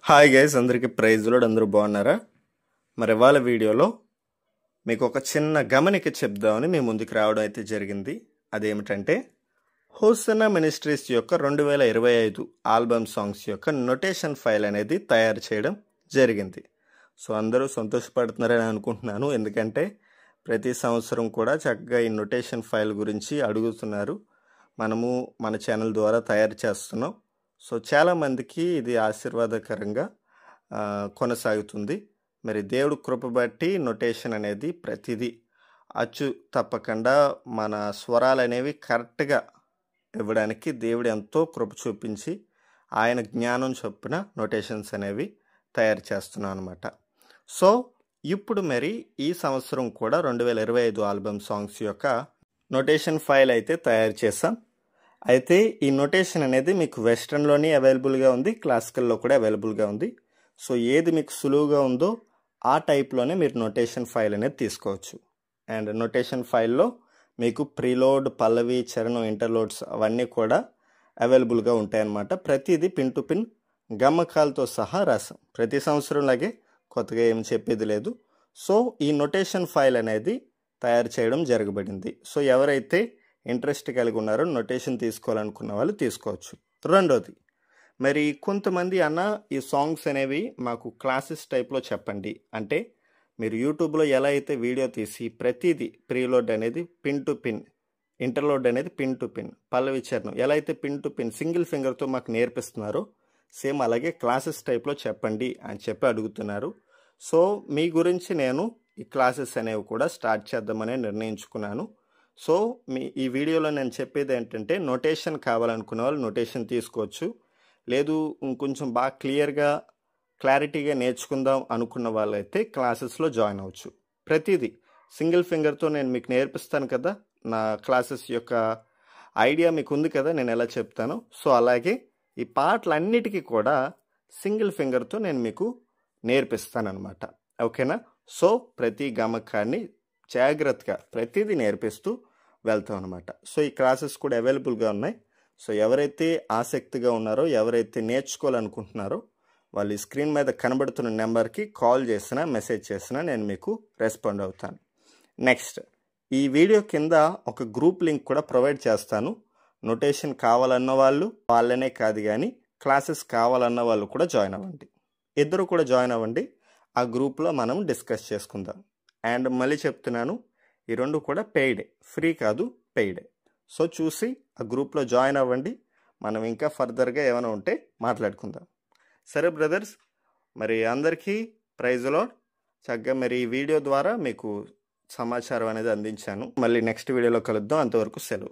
Hi guys, అందరికీ praise lord. అందరూ బాగున్నారా? మరి ఇవాళ వీడియోలో మీకు ఒక చిన్న గమనిక చెప్దామని మీ ముందుకు రావడం అయితే జరిగింది. అదేమిటంటే హోసన్నా మినిస్ట్రీస్ యొక్క 2025 ఆల్బమ్ సాంగ్స్ యొక్క నొటేషన్ ఫైల్ అనేది తయారు చేయడం జరిగింది. సో అందరూ సంతోషపడుతున్నారని అనుకుంటున్నాను, ఎందుకంటే ప్రతి సంవత్సరం కూడా చక్కగా ఈ నొటేషన్ ఫైల్ గురించి అడుగుతున్నారు. మనము మన ఛానల్ ద్వారా తయారు చేస్తున్నాం. సో చాలామందికి ఇది ఆశీర్వాదకరంగా కొనసాగుతుంది. మరి దేవుడు కృప బట్టి నొటేషన్ అనేది ప్రతిదీ అచ్చు తప్పకుండా మన స్వరాలు అనేవి కరెక్ట్గా ఇవ్వడానికి దేవుడు ఎంతో కృప చూపించి ఆయన జ్ఞానం చొప్పున నొటేషన్స్ అనేవి తయారు చేస్తున్నాం అనమాట. సో ఇప్పుడు మరి ఈ సంవత్సరం కూడా 2025 ఆల్బమ్ సాంగ్స్ యొక్క నొటేషన్ ఫైల్ అయితే తయారు చేసాం. అయితే ఈ నొటేషన్ అనేది మీకు వెస్ట్రన్లోని అవైలబుల్గా ఉంది, క్లాసికల్లో కూడా అవైలబుల్గా ఉంది. సో ఏది మీకు సులువుగా ఉందో ఆ టైప్లోనే మీరు నొటేషన్ ఫైల్ అనేది తీసుకోవచ్చు. అండ్ నొటేషన్ ఫైల్లో మీకు ప్రీలోడ్, పల్లవి, చరణం, ఇంటర్లోడ్స్ అవన్నీ కూడా అవైలబుల్గా ఉంటాయన్నమాట. ప్రతిదీ పిన్ టు పిన్ గమ్మకాలతో సహా రాసాం. ప్రతి సంవత్సరంలాగే కొత్తగా ఏం చెప్పేది లేదు. సో ఈ నొటేషన్ ఫైల్ అనేది తయారు చేయడం జరగబడింది. సో ఎవరైతే ఇంట్రెస్ట్ కలిగి ఉన్నారో నొటేషన్ తీసుకోవాలనుకున్న వాళ్ళు తీసుకోవచ్చు. రెండోది, మరి కొంతమంది అన్న ఈ సాంగ్స్ అనేవి మాకు క్లాసెస్ టైప్లో చెప్పండి అంటే, మీరు యూట్యూబ్లో ఎలా అయితే వీడియో తీసి ప్రతిదీ ప్రీలోడ్ అనేది పిన్ టు పిన్, ఇంటర్లోడ్ అనేది పిన్ టు పిన్, పల్లవి చరణం ఎలా అయితే పిన్ టు పిన్ సింగిల్ ఫింగర్తో మాకు నేర్పిస్తున్నారో సేమ్ అలాగే క్లాసెస్ టైప్లో చెప్పండి అని చెప్పి అడుగుతున్నారు. సో మీ గురించి నేను ఈ క్లాసెస్ అనేవి కూడా స్టార్ట్ చేద్దామని నిర్ణయించుకున్నాను. సో ఈ వీడియోలో నేను చెప్పేది ఏంటంటే, నొటేషన్ కావాలనుకున్న వాళ్ళు నొటేషన్ తీసుకోవచ్చు. లేదు ఇంకొంచెం బాగా క్లారిటీగా నేర్చుకుందాం అనుకున్న వాళ్ళైతే క్లాసెస్లో జాయిన్ అవ్వచ్చు. ప్రతిదీ సింగిల్ ఫింగర్తో నేను మీకు నేర్పిస్తాను కదా, నా క్లాసెస్ యొక్క ఐడియా మీకు ఉంది కదా నేను ఎలా చెప్తాను. సో అలాగే ఈ పాటలన్నిటికీ కూడా సింగిల్ ఫింగర్తో నేను మీకు నేర్పిస్తానమాట. ఓకేనా? సో ప్రతి గమకాన్ని జాగ్రత్తగా ప్రతిదీ నేర్పిస్తూ వెళ్తాం అనమాట. సో ఈ క్లాసెస్ కూడా అవైలబుల్గా ఉన్నాయి. సో ఎవరైతే ఆసక్తిగా ఉన్నారో, ఎవరైతే నేర్చుకోవాలనుకుంటున్నారో వాళ్ళు ఈ స్క్రీన్ మీద కనబడుతున్న నెంబర్కి కాల్ చేసినా మెసేజ్ చేసినా నేను మీకు రెస్పాండ్ అవుతాను. నెక్స్ట్, ఈ వీడియో కింద ఒక గ్రూప్ లింక్ కూడా ప్రొవైడ్ చేస్తాను. నొటేషన్ కావాలన్న వాళ్ళు వాళ్ళనే కాదు, కానీ క్లాసెస్ కావాలన్న వాళ్ళు కూడా జాయిన్ అవ్వండి. ఇద్దరు కూడా జాయిన్ అవ్వండి. ఆ గ్రూప్లో మనం డిస్కస్ చేసుకుందాం. అండ్ మళ్ళీ చెప్తున్నాను, ఈ రెండు కూడా పెయిడే, ఫ్రీ కాదు, పెయిడే. సో చూసి ఆ గ్రూప్లో జాయిన్ అవ్వండి. మనం ఇంకా ఫర్దర్గా ఏమైనా ఉంటే మాట్లాడుకుందాం. సరే బ్రదర్స్, మరి అందరికీ ప్రైజ్ లార్డ్. చక్కగా మరి ఈ వీడియో ద్వారా మీకు సమాచారం అనేది అందించాను. మళ్ళీ నెక్స్ట్ వీడియోలో కలుద్దాం. అంతవరకు సెలవు.